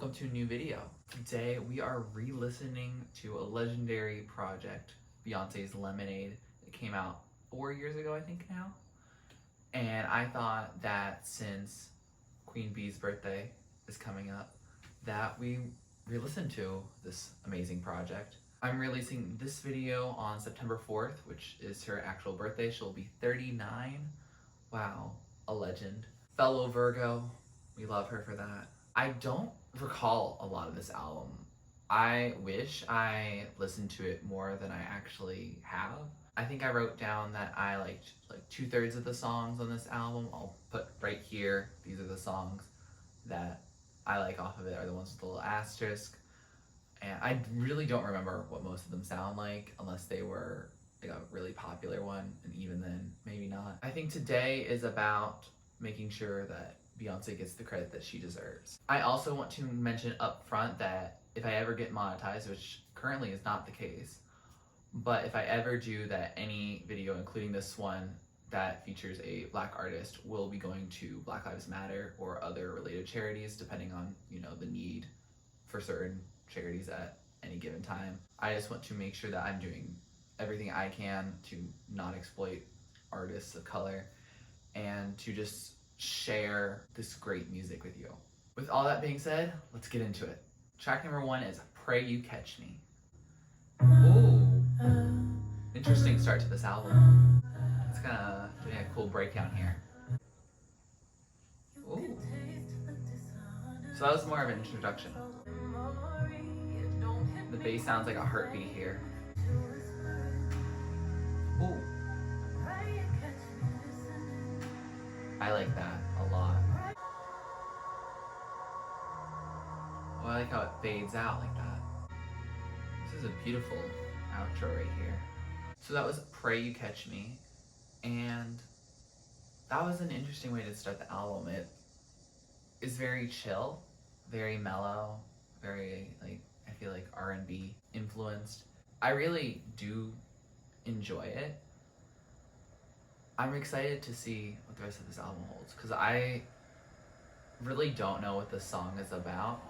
welcome to a new video. Today we are re-listening to a legendary project, Beyonce's Lemonade. It came out 4 years ago, I think now. And I thought that since Queen Bey's birthday is coming up, that we re-listen to this amazing project. I'm releasing this video on September 4th, which is her actual birthday. She'll be 39. Wow, a legend. Fellow Virgo, we love her for that. I don't recall a lot of this album. I wish I listened to it more than I actually have. I think I wrote down that I liked like 2/3 of the songs on this album. I'll put right here, these are the songs that I like off of it, are the ones with the little asterisk. And I really don't remember what most of them sound like, unless they were like a really popular one, and even then, maybe not. I think today is about making sure that Beyonce gets the credit that she deserves. I also want to mention up front that if I ever get monetized, which currently is not the case, but if I ever do that, any video, including this one, that features a Black artist will be going to Black Lives Matter or other related charities, depending on, the need for certain charities at any given time. I just want to make sure that I'm doing everything I can to not exploit artists of color and to just share this great music with you. With all that being said, let's get into it. Track number 1 is Pray You Catch Me. Ooh, interesting start to this album. It's kind of doing a cool breakdown here. Ooh. So that was more of an introduction. The bass sounds like a heartbeat here. Ooh. I like that a lot. Oh, I like how it fades out like that. This is a beautiful outro right here. So that was Pray You Catch Me, and that was an interesting way to start the album. It is very chill, very mellow, very I feel like R&B influenced. I really do enjoy it. I'm excited to see what the rest of this album holds, because I really don't know what this song is about.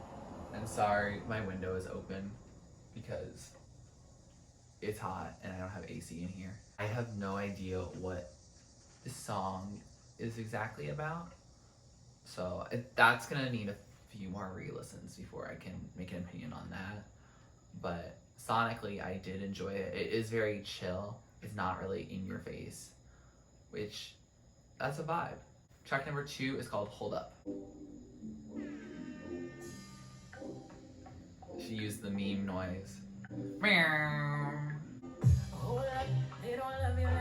And sorry, my window is open because it's hot and I don't have AC in here. I have no idea what this song is exactly about. So that's gonna need a few more re-listens before I can make an opinion on that. But sonically, I did enjoy it. It is very chill. It's not really in your face, which that's a vibe. Track number 2 is called Hold Up. She used the meme noise.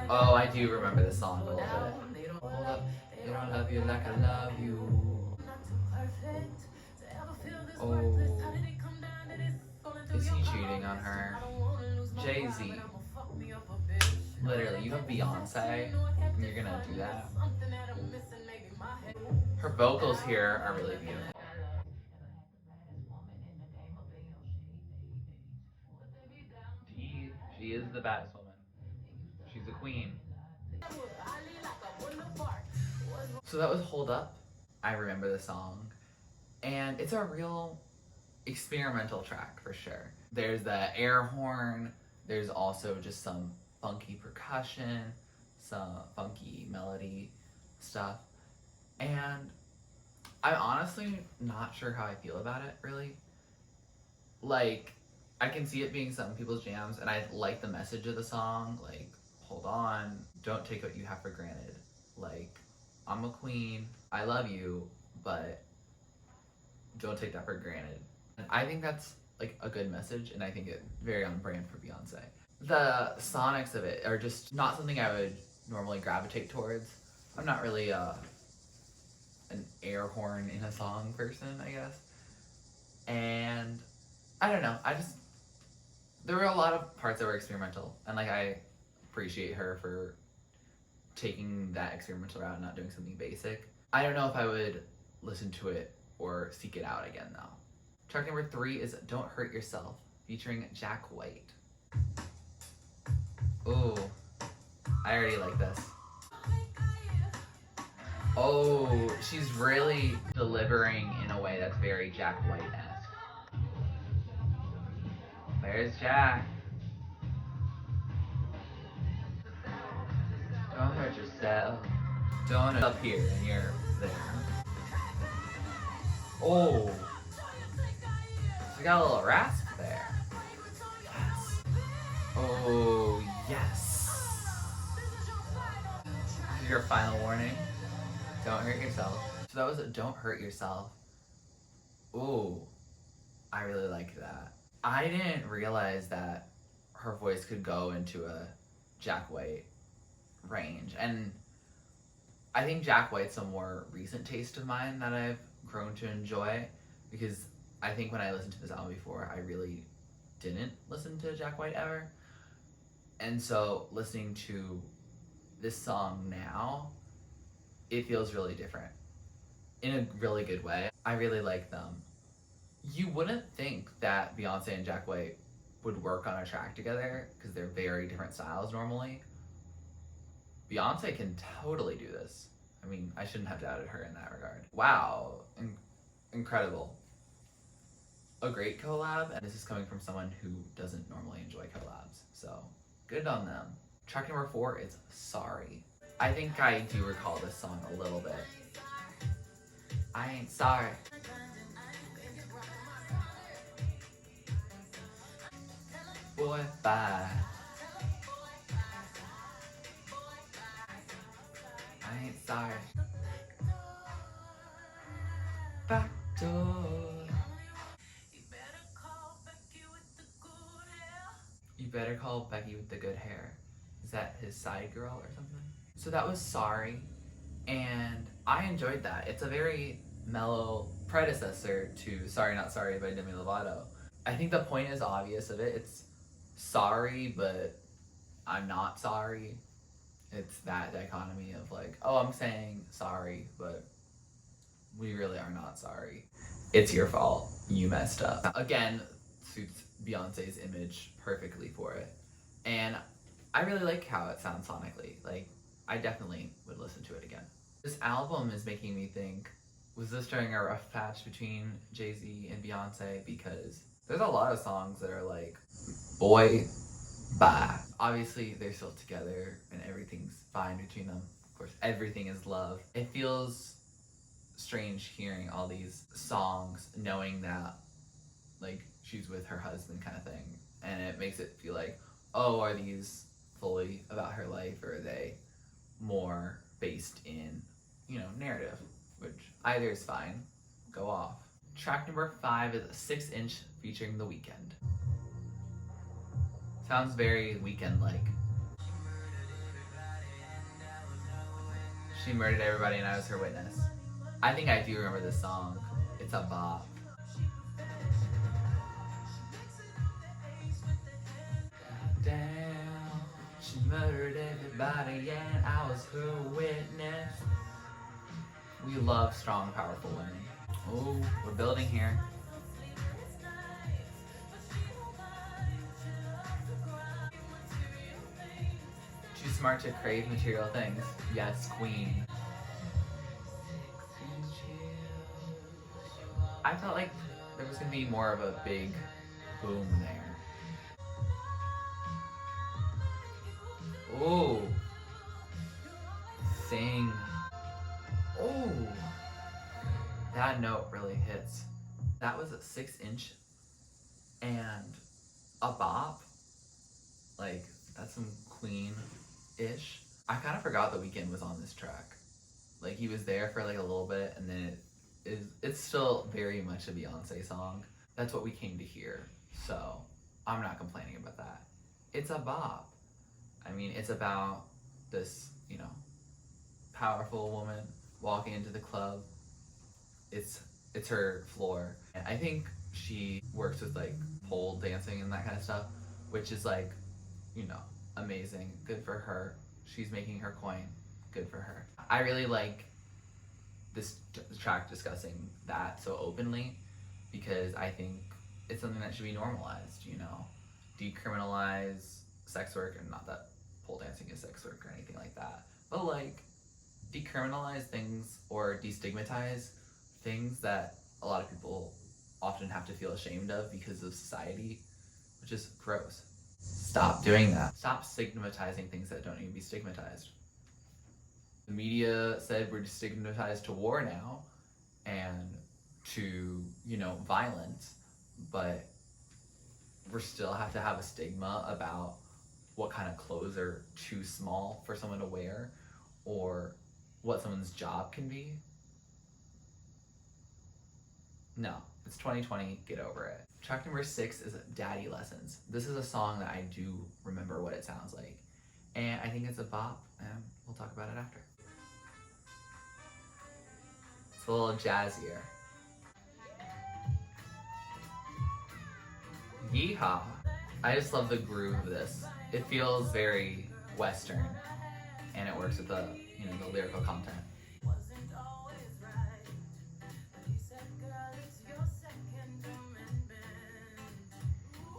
Oh, I do remember this song a little bit. Hold up, they don't love you like I love you. Oh, is he cheating on her? Jay-Z. Literally, you have Beyonce, and you're gonna do that? Her vocals here are really beautiful. She is the baddest woman. She's a queen. So that was Hold Up. I remember the song. And it's a real experimental track for sure. There's the air horn. There's also just some funky percussion, some funky melody stuff. And I'm honestly not sure how I feel about it, really. I can see it being some people's jams, and I like the message of the song, hold on, don't take what you have for granted. I'm a queen, I love you, but don't take that for granted. And I think that's a good message, and I think it's very on brand for Beyonce. The sonics of it are just not something I would normally gravitate towards. I'm not really an air horn in a song person, I guess. And I don't know, there were a lot of parts that were experimental, and I appreciate her for taking that experimental route and not doing something basic. I don't know if I would listen to it or seek it out again though. Track number 3 is Don't Hurt Yourself, featuring Jack White. Ooh, I already like this. Oh, she's really delivering in a way that's very Jack White-esque. There's Jack. Don't hurt yourself. Don't up here and you're there. Oh. We got a little rasp there. Yes. Oh, yes. This is your final warning. Don't hurt yourself. So that was a Don't Hurt Yourself. Ooh. I really like that. I didn't realize that her voice could go into a Jack White range. And I think Jack White's a more recent taste of mine that I've grown to enjoy, because I think when I listened to this album before, I really didn't listen to Jack White ever. And so listening to this song now, it feels really different in a really good way. I really like them. You wouldn't think that Beyonce and Jack White would work on a track together because they're very different styles normally. Beyonce can totally do this. I mean, I shouldn't have doubted her in that regard. Wow, incredible. A great collab, and this is coming from someone who doesn't normally enjoy collabs, so good on them. Track number 4 is Sorry. I think I do recall this song a little bit. I ain't sorry. Boy, bye. I ain't sorry. Back door. You better call Becky with the good hair. Is that his side girl or something? So that was Sorry, and I enjoyed that. It's a very mellow predecessor to Sorry Not Sorry by Demi Lovato. I think the point is obvious of it. It's sorry, but I'm not sorry. It's that dichotomy of like, oh, I'm saying sorry, but we really are not sorry. It's your fault. You messed up. Again, suits Beyonce's image perfectly for it. And I really like how it sounds sonically. Like, I definitely would listen to it again. This album is making me think, was this during a rough patch between Jay-Z and Beyonce? Because there's a lot of songs that are like, boy, bye. Obviously, they're still together and everything's fine between them. Of course, everything is love. It feels strange hearing all these songs knowing that, like, she's with her husband kind of thing. And it makes it feel like, oh, are these fully about her life, or are they more based in, you know, narrative? Which either is fine. Go off. Track number 5 is 6 Inch featuring The Weeknd. Sounds very Weeknd-like. She murdered everybody and I was her witness. I think I do remember this song. It's a bop. Damn, she murdered everybody and I was her witness. We love strong, powerful women. Oh, we're building here. Too smart to crave material things. Yes, queen. I felt like there was gonna be more of a big boom there. Oh, sing. Oh, that note really hits. That was a 6 Inch and a bop. Like, that's some Queen-ish. I kind of forgot The Weeknd was on this track. Like, he was there for like a little bit, and then it's still very much a Beyonce song. That's what we came to hear, so I'm not complaining about that. It's a bop. I mean, it's about this, you know, powerful woman walking into the club. It's her floor. And I think she works with like pole dancing and that kind of stuff, which is like, you know, amazing. Good for her. She's making her coin. Good for her. I really like this track discussing that so openly, because I think it's something that should be normalized, you know? Decriminalize sex work, and not that pole dancing is sex work or anything like that, but like decriminalize things or destigmatize things that a lot of people often have to feel ashamed of because of society. which is gross. Stop doing that. Stop stigmatizing things that don't need to be stigmatized. The media said we're destigmatized to war now and to, violence, but we still have to have a stigma about what kind of clothes are too small for someone to wear or what someone's job can be. No, it's 2020, get over it. Track number 6 is Daddy Lessons. This is a song that I do remember what it sounds like. And I think it's a bop, and we'll talk about it after. It's a little jazzier. Yeehaw! I just love the groove of this. It feels very Western, and it works with the lyrical content.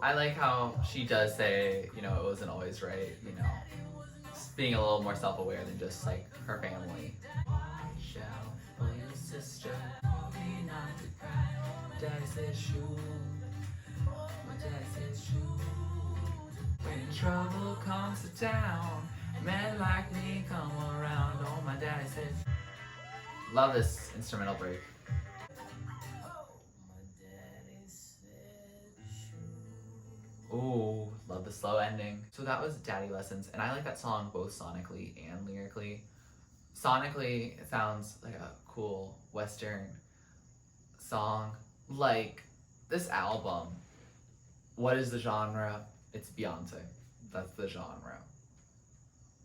I like how she does say, it wasn't always right, just being a little more self-aware than just like her family. Watch out for your sister, be not to cry. Daddy says shoot, my daddy says shoot. When trouble comes to town, men like me come around. Oh, my daddy says. Love this instrumental break. Ooh, love the slow ending. So that was Daddy Lessons, and I like that song both sonically and lyrically. Sonically, it sounds like a cool Western song. Like, this album, what is the genre? It's Beyoncé. That's the genre.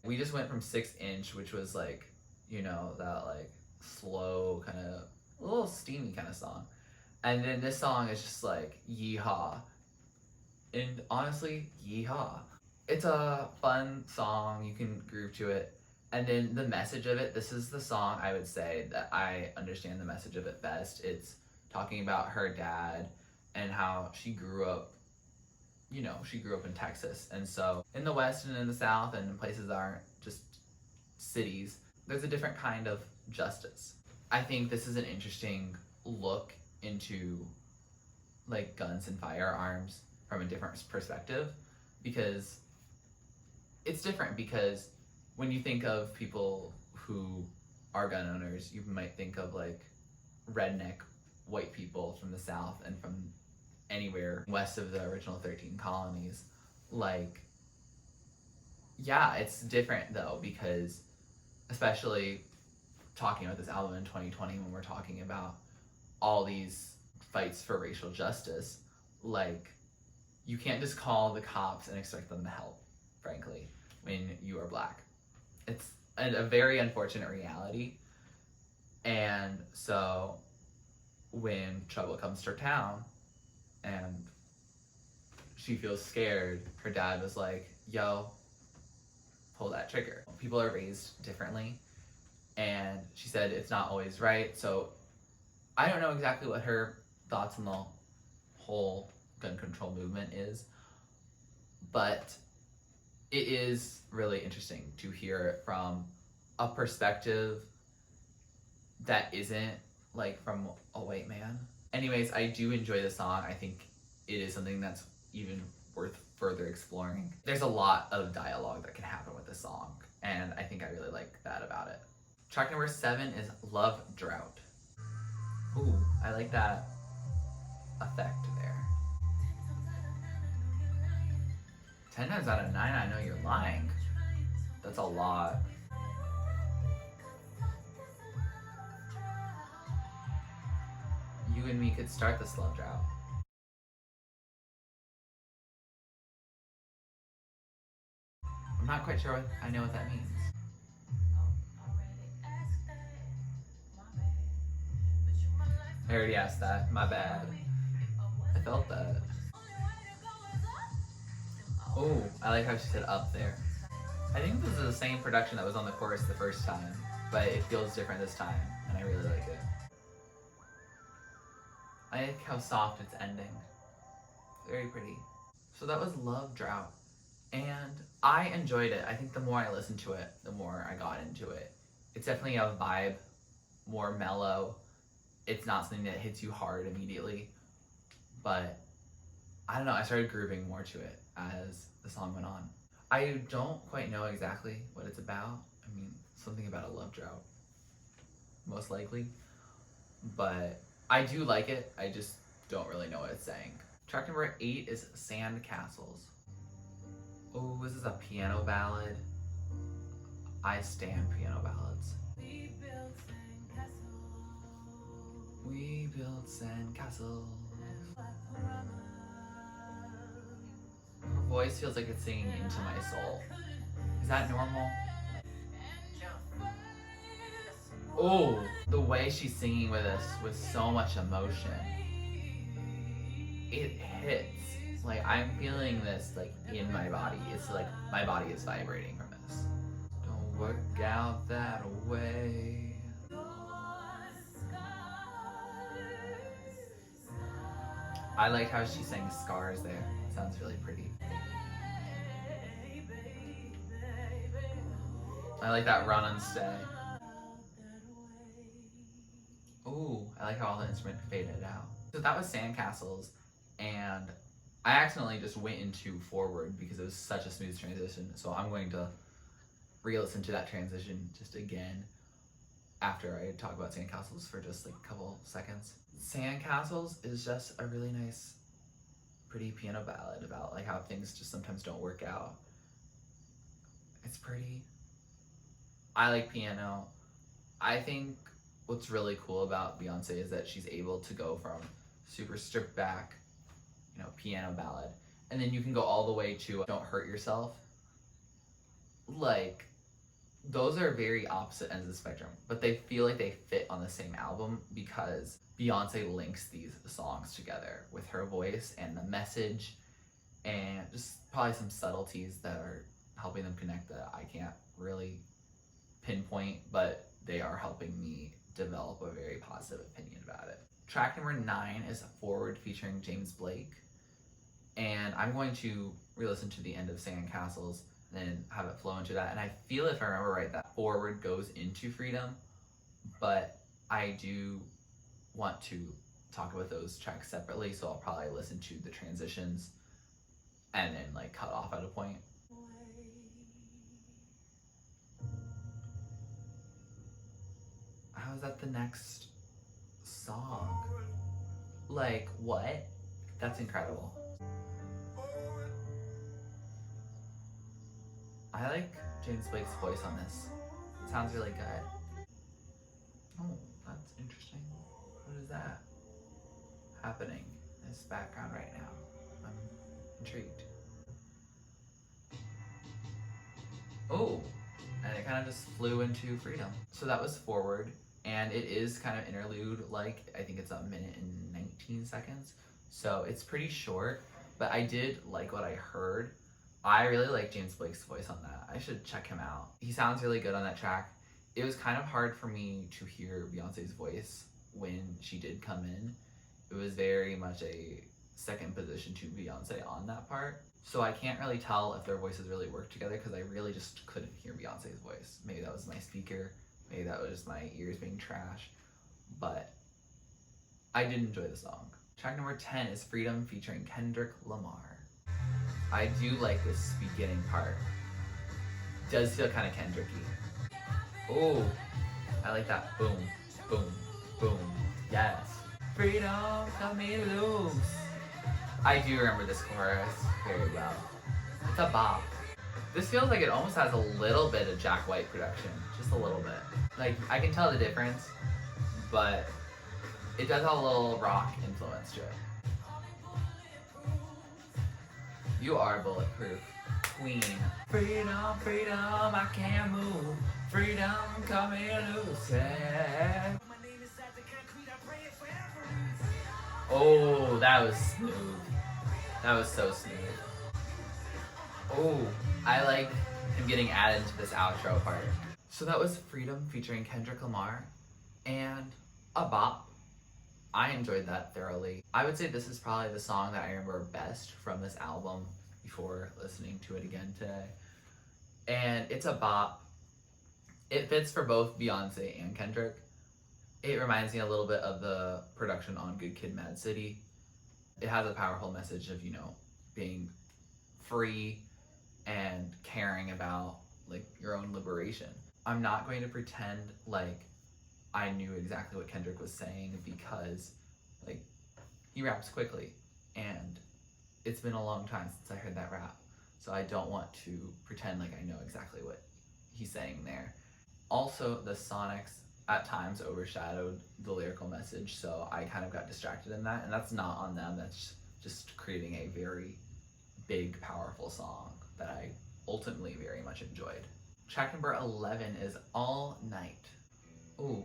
We just went from 6-inch, which was like, that like slow kind of, a little steamy kind of song. And then this song is just like, yeehaw. And honestly, yeehaw. It's a fun song, you can groove to it. And then the message of it, this is the song I would say that I understand the message of it best. It's talking about her dad and how she grew up, she grew up in Texas. And so in the West and in the South and in places that aren't just cities, there's a different kind of justice. I think this is an interesting look into like guns and firearms from a different perspective, because it's different, because when you think of people who are gun owners, you might think of like redneck white people from the South and from anywhere west of the original 13 colonies. Like, yeah, it's different though, because especially talking about this album in 2020, when we're talking about all these fights for racial justice, like, you can't just call the cops and expect them to help, frankly, when you are black. It's a very unfortunate reality. And so when trouble comes to her town and she feels scared, her dad was like, yo, pull that trigger. People are raised differently, and she said it's not always right. So I don't know exactly what her thoughts on the whole gun control movement is, but it is really interesting to hear it from a perspective that isn't like from a white man. Anyways, I do enjoy the song. I think it is something that's even worth further exploring. There's a lot of dialogue that can happen with this song, and I think I really like that about it. Track number 7 is Love Drought. Ooh, I like that effect there. 10 times out of 9, I know you're lying. That's a lot. You and me could start this love drought. I'm not quite sure what I know what that means. I already asked that. My bad. I felt that. Oh, I like how she said up there. I think this is the same production that was on the chorus the first time, but it feels different this time, and I really like it. I like how soft it's ending. Very pretty. So that was Love Drought, and I enjoyed it. I think the more I listened to it, the more I got into it. It's definitely a vibe, more mellow. It's not something that hits you hard immediately, but I don't know, I started grooving more to it as the song went on. I don't quite know exactly what it's about. I mean, something about a love drought, most likely. But I do like it, I just don't really know what it's saying. Track number 8 is Sandcastles. Oh, this is a piano ballad. I stand piano ballads. We built sandcastles. Her voice feels like it's singing into my soul. Is that normal? Oh, the way she's singing with us with so much emotion. It hits. Like, I'm feeling this like in my body. It's like my body is vibrating from this. Don't work out that way. I like how she sang scars there. It sounds really pretty. I like that run and stay. Ooh, I like how all the instrument faded out. So that was Sandcastles, and I accidentally just went into forward because it was such a smooth transition. So I'm going to re-listen to that transition just again after I talk about Sandcastles for just like a couple seconds. Sandcastles is just a really nice, pretty piano ballad about like how things just sometimes don't work out. It's pretty. I like piano. I think what's really cool about Beyonce is that she's able to go from super stripped back, you know, piano ballad, and then you can go all the way to Don't Hurt Yourself. Like, those are very opposite ends of the spectrum, but they feel like they fit on the same album because Beyonce links these songs together with her voice and the message and just probably some subtleties that are helping them connect that I can't really pinpoint, but they are helping me develop a very positive opinion about it. Track number 9 is Forward featuring James Blake, and I'm going to re-listen to the end of Sandcastles and then have it flow into that. And I feel, if I remember right, that Forward goes into Freedom, but I do want to talk about those tracks separately, so I'll probably listen to the transitions and then like cut off at a point. How is that the next song? Like, what? That's incredible. I like James Blake's voice on this. It sounds really good. Oh, that's interesting. What is that happening in this background right now? I'm intrigued. Oh, and it kind of just flew into Freedom. So that was Forward, and it is kind of interlude, like I think it's a minute and 19 seconds. So it's pretty short, but I did like what I heard. I really like James Blake's voice on that. I should check him out. He sounds really good on that track. It was kind of hard for me to hear Beyonce's voice when she did come in. It was very much a second position to Beyonce on that part. So I can't really tell if their voices really work together because I really just couldn't hear Beyonce's voice. Maybe that was my speaker, maybe that was just my ears being trash, but I did enjoy the song. Track number 10 is Freedom featuring Kendrick Lamar. I do like this beginning part. It does feel kind of Kendricky. Oh, I like that boom, boom, boom. Yes. Freedom, cut me loose. I do remember this chorus very well. It's a bop. This feels like it almost has a little bit of Jack White production, just a little bit. Like, I can tell the difference, but it does have a little rock influence to it. You are bulletproof. Queen. Freedom, freedom, I can't move. Freedom, come here loose. Yeah. Oh, that was smooth. That was so smooth. Oh, I like him getting added to this outro part. So that was Freedom featuring Kendrick Lamar, and a bop. I enjoyed that thoroughly. I would say this is probably the song that I remember best from this album before listening to it again today. And it's a bop. It fits for both Beyonce and Kendrick. It reminds me a little bit of the production on Good Kid, Mad City. It has a powerful message of, being free and caring about like your own liberation. I'm not going to pretend like I knew exactly what Kendrick was saying because like he raps quickly and it's been a long time since I heard that rap. So I don't want to pretend like I know exactly what he's saying there. Also, the sonics at times overshadowed the lyrical message, so I kind of got distracted in that, and that's not on them. That's just creating a very big, powerful song that I ultimately very much enjoyed. Track number 11 is All Night. Ooh,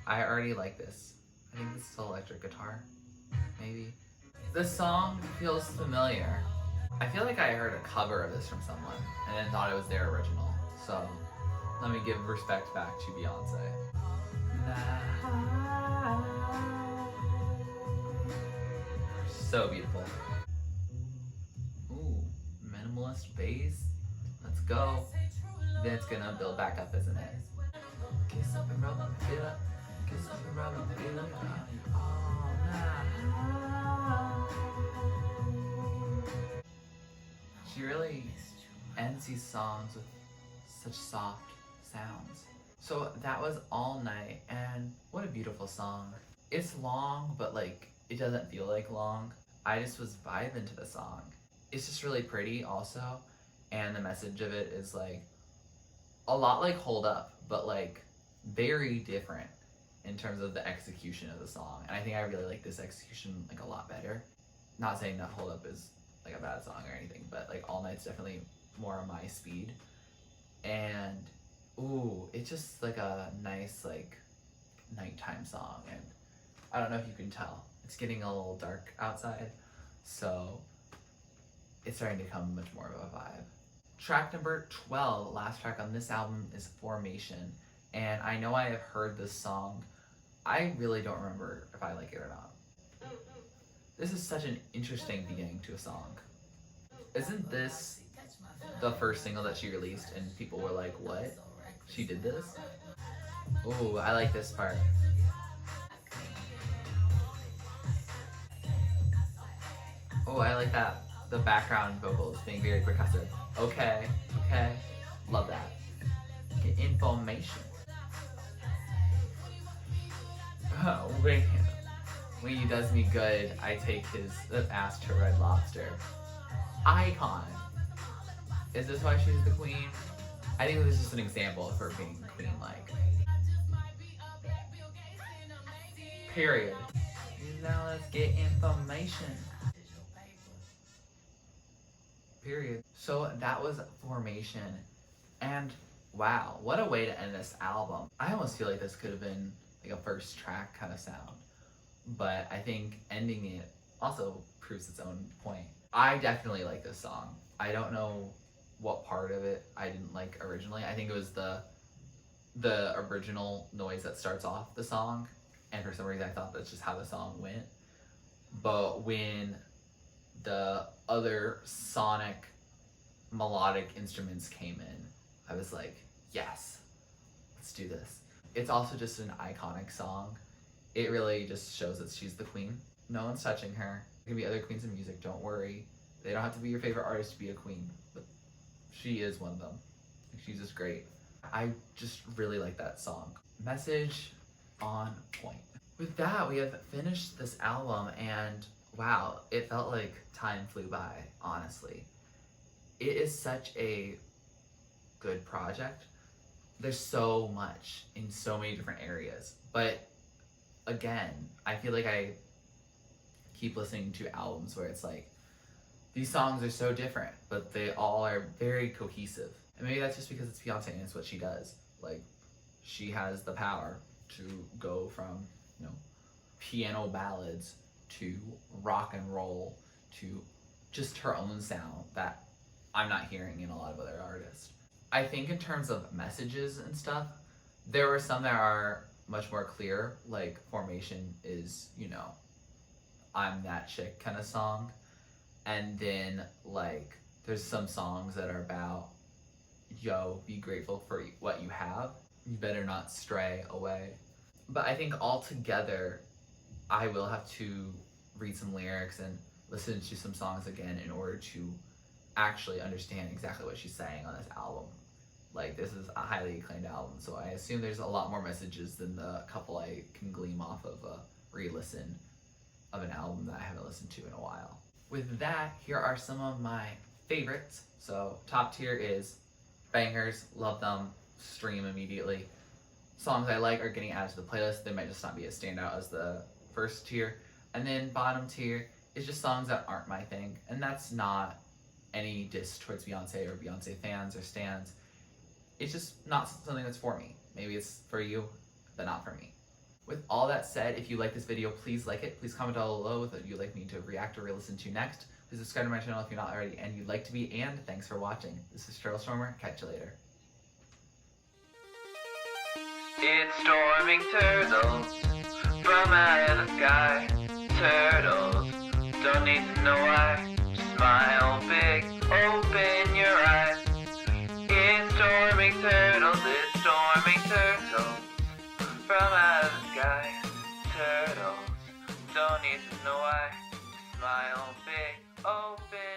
I already like this. I think this is electric guitar, maybe. This song feels familiar. I feel like I heard a cover of this from someone and then thought it was their original. So let me give respect back to Beyonce. So beautiful. Ooh, minimalist bass. Let's go. Then it's gonna build back up, isn't it? Kiss up and rub and feel it. Kiss up and rub and feel it. All night. She really ends these songs with such soft sounds. So that was All Night, and what a beautiful song. It's long, but like it doesn't feel like long. I just was vibing to the song. It's just really pretty also, and the message of it is like a lot like Hold Up, but like very different in terms of the execution of the song. And I think I really like this execution like a lot better. Not saying that Hold Up is like a bad song or anything, but like All Night's definitely more on my speed. And ooh, it's just like a nice like nighttime song, and I don't know if you can tell. It's getting a little dark outside, so it's starting to become much more of a vibe. Track number 12, last track on this album, is Formation. And I know I have heard this song. I really don't remember if I like it or not. This is such an interesting beginning to a song. Isn't this the first single that she released and people were like, what? She did this? Ooh, I like this part. Oh, I like that. The background vocals being very percussive. Okay. Love that. Get information. When he does me good, I take his ass to Red Lobster. Icon. Is this why she's the queen? I think this is just an example of her being queen-like. Period. Now let's get information. Period. So that was Formation, and wow, what a way to end this album. I almost feel like this could have been like a first track kind of sound, but I think ending it also proves its own point. I definitely like this song. I don't know what part of it I didn't like originally. I think it was the original noise that starts off the song, and for some reason I thought that's just how the song went. But when the other sonic melodic instruments came in, I was like, yes, let's do this. It's also just an iconic song. It really just shows that she's the queen. No one's touching her. There can be other queens in music, don't worry. They don't have to be your favorite artist to be a queen, but she is one of them. She's just great. I just really like that song. Message on point. With that, we have finished this album, and wow, it felt like time flew by, honestly. It is such a good project. There's so much in so many different areas, but again, I feel like I keep listening to albums where it's like, these songs are so different, but they all are very cohesive. And maybe that's just because it's Beyonce and it's what she does. Like, she has the power to go from, piano ballads to rock and roll to just her own sound that I'm not hearing in a lot of other artists. I think in terms of messages and stuff, there were some that are much more clear, like Formation is, I'm that chick kind of song. And then like there's some songs that are about, yo, be grateful for what you have. You better not stray away. But I think altogether, I will have to read some lyrics and listen to some songs again in order to actually understand exactly what she's saying on this album. Like, this is a highly acclaimed album, so I assume there's a lot more messages than the couple I can glean off of a re-listen of an album that I haven't listened to in a while. With that, here are some of my favorites. So top tier is bangers, love them, stream immediately. Songs I like are getting added to the playlist. They might just not be as standout as the first tier. And then bottom tier is just songs that aren't my thing. And that's not any diss towards Beyonce or Beyonce fans or stans. It's just not something that's for me. Maybe it's for you, but not for me. With all that said, if you like this video, please like it. Please comment down below what you'd like me to react or re-listen to next. Please subscribe to my channel if you're not already and you'd like to be, and thanks for watching. This is TurtleStormer. Catch you later. It's storming turtles from out of the sky. Turtles don't need to know why. Smile big, open your eyes. It's storming turtles, it's storming turtles from out of the sky. Turtles don't need to know why. Smile big, open